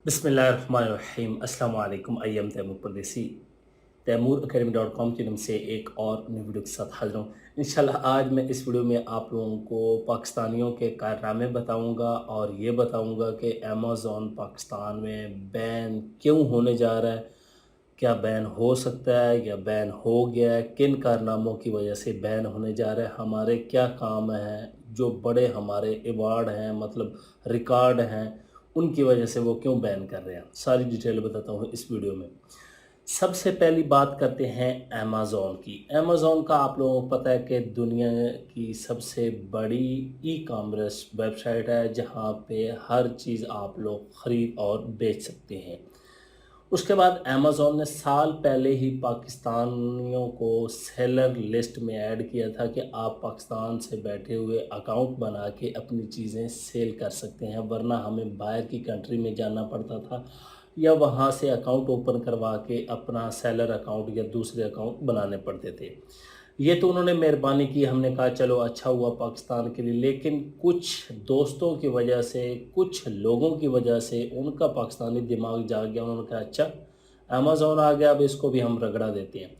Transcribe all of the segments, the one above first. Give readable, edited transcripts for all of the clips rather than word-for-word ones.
बिस्मिल्लाहिर्रहमानिर्रहीम। अस्सलाम वालेकुम। आई एम तैमूर परदेसी तैमूर academy.com की तरफ से एक और नई वीडियो के साथ हाजिर हूँ। इंशाल्लाह आज मैं इस वीडियो में आप लोगों को पाकिस्तानियों के कारनामे बताऊंगा और ये बताऊंगा कि अमेज़न पाकिस्तान में बैन क्यों होने जा रहा है, क्या बैन हो सकता है या बैन हो गया है, किन कारनामों की वजह से बैन होने जा रहा है, हमारे क्या काम हैं, जो बड़े हमारे अवार्ड हैं मतलब रिकॉर्ड हैं उनकी वजह से वो क्यों बैन कर रहे हैं, सारी डिटेल बताता हूँ इस वीडियो में। सबसे पहली बात करते हैं अमेज़न की। अमेज़न का आप लोगों को पता है कि दुनिया की सबसे बड़ी ई कॉमर्स वेबसाइट है जहाँ पे हर चीज़ आप लोग ख़रीद और बेच सकते हैं। उसके बाद अमेज़न ने साल पहले ही पाकिस्तानियों को सेलर लिस्ट में ऐड किया था कि आप पाकिस्तान से बैठे हुए अकाउंट बना के अपनी चीज़ें सेल कर सकते हैं, वरना हमें बाहर की कंट्री में जाना पड़ता था या वहाँ से अकाउंट ओपन करवा के अपना सेलर अकाउंट या दूसरे अकाउंट बनाने पड़ते थे। ये तो उन्होंने मेहरबानी की, हमने कहा चलो अच्छा हुआ पाकिस्तान के लिए, लेकिन कुछ दोस्तों की वजह से, कुछ लोगों की वजह से उनका पाकिस्तानी दिमाग जाग गया। उन्होंने कहा अच्छा अमेज़न आ गया, अब इसको भी हम रगड़ा देते हैं।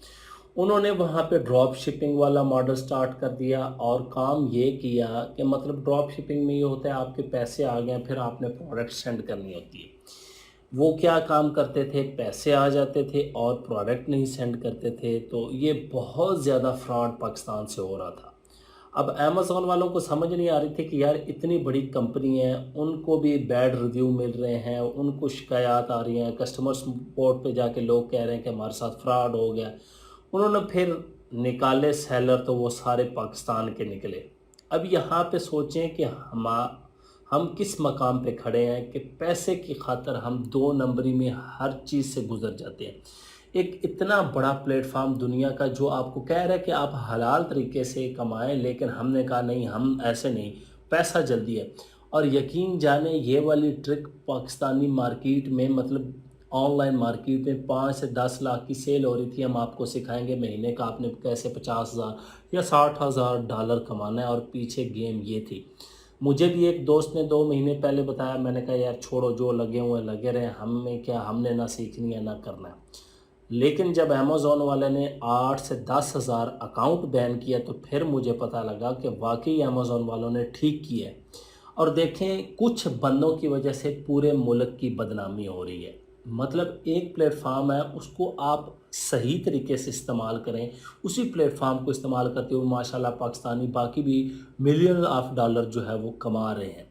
उन्होंने वहाँ पे ड्रॉप शिपिंग वाला मॉडल स्टार्ट कर दिया और काम ये किया कि मतलब ड्रॉप शिपिंग में ये होता है आपके पैसे आ गए, फिर आपने प्रोडक्ट सेंड करनी होती है। वो क्या काम करते थे, पैसे आ जाते थे और प्रोडक्ट नहीं सेंड करते थे, तो ये बहुत ज़्यादा फ्रॉड पाकिस्तान से हो रहा था। अब अमेज़न वालों को समझ नहीं आ रही थी कि यार इतनी बड़ी कंपनी है, उनको भी बैड रिव्यू मिल रहे हैं, उनको शिकायत आ रही हैं, कस्टमर सपोर्ट पे जाके लोग कह रहे हैं कि हमारे साथ फ्रॉड हो गया। उन्होंने फिर निकाले सेलर, तो वो सारे पाकिस्तान के निकले। अब यहाँ पे सोचें कि हम किस मकाम पे खड़े हैं कि पैसे की खातर हम दो नंबरी में हर चीज़ से गुजर जाते हैं। एक इतना बड़ा प्लेटफार्म दुनिया का जो आपको कह रहा है कि आप हलाल तरीके से कमाएं, लेकिन हमने कहा नहीं, हम ऐसे नहीं, पैसा जल्दी है। और यकीन जाने ये वाली ट्रिक पाकिस्तानी मार्केट में मतलब ऑनलाइन मार्केट में 5 से 10 लाख की सेल हो रही थी। हम आपको सिखाएंगे महीने का आपने कैसे 50,000 या 60,000 डॉलर कमाना है, और पीछे गेम ये थी। मुझे भी एक दोस्त ने 2 महीने पहले बताया, मैंने कहा यार छोड़ो, जो लगे हुए लगे रहे, हमें क्या, हमने ना सीखनी है ना करना है। लेकिन जब अमेज़न वाले ने 8 से 10,000 अकाउंट बैन किया तो फिर मुझे पता लगा कि वाकई अमेज़न वालों ने ठीक किया है। और देखें, कुछ बंदों की वजह से पूरे मुल्क की बदनामी हो रही है। मतलब एक प्लेटफार्म है, उसको आप सही तरीके से इस्तेमाल करें, उसी प्लेटफार्म को इस्तेमाल करते हुए माशाल्लाह पाकिस्तानी बाकी भी मिलियन ऑफ डॉलर जो है वो कमा रहे हैं।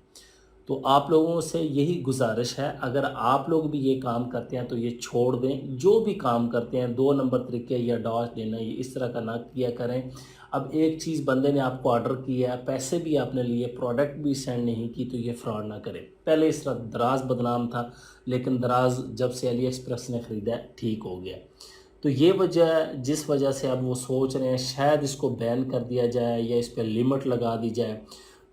तो आप लोगों से यही गुजारिश है, अगर आप लोग भी ये काम करते हैं तो ये छोड़ दें। जो भी काम करते हैं 2 नंबर तरीके या डॉज देना, ये इस तरह का ना किया करें। अब एक चीज़ बंदे ने आपको ऑर्डर किया है, पैसे भी आपने लिए, प्रोडक्ट भी सेंड नहीं की, तो ये फ्रॉड ना करें। पहले इस तरह दराज बदनाम था, लेकिन दराज जब से अली एक्सप्रेस ने ख़रीदा है ठीक हो गया। तो ये वजह, जिस वजह से अब वो सोच रहे हैं शायद इसको बैन कर दिया जाए या इस पर लिमिट लगा दी जाए।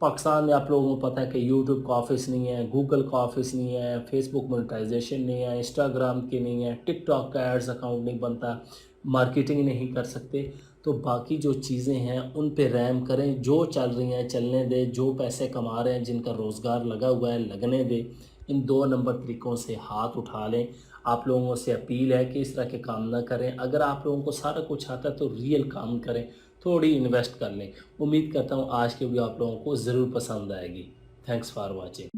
पाकिस्तान में आप लोगों को पता है कि यूट्यूब का ऑफिस नहीं है, गूगल का ऑफिस नहीं है, फेसबुक मोनेटाइजेशन नहीं है, इंस्टाग्राम की नहीं है, टिकटॉक का एड्स अकाउंट नहीं बनता, मार्केटिंग नहीं कर सकते। तो बाकी जो चीज़ें हैं उन पे रहम करें, जो चल रही हैं चलने दें, जो पैसे कमा रहे हैं, जिनका रोज़गार लगा हुआ है लगने दें। इन 2 नंबर तरीक़ों से हाथ उठा लें। आप लोगों से अपील है कि इस तरह के काम ना करें। अगर आप लोगों को सारा कुछ आता है तो रियल काम करें, थोड़ी इन्वेस्ट कर लें। उम्मीद करता हूँ आज की वीडियो आप लोगों को ज़रूर पसंद आएगी। Thanks for watching.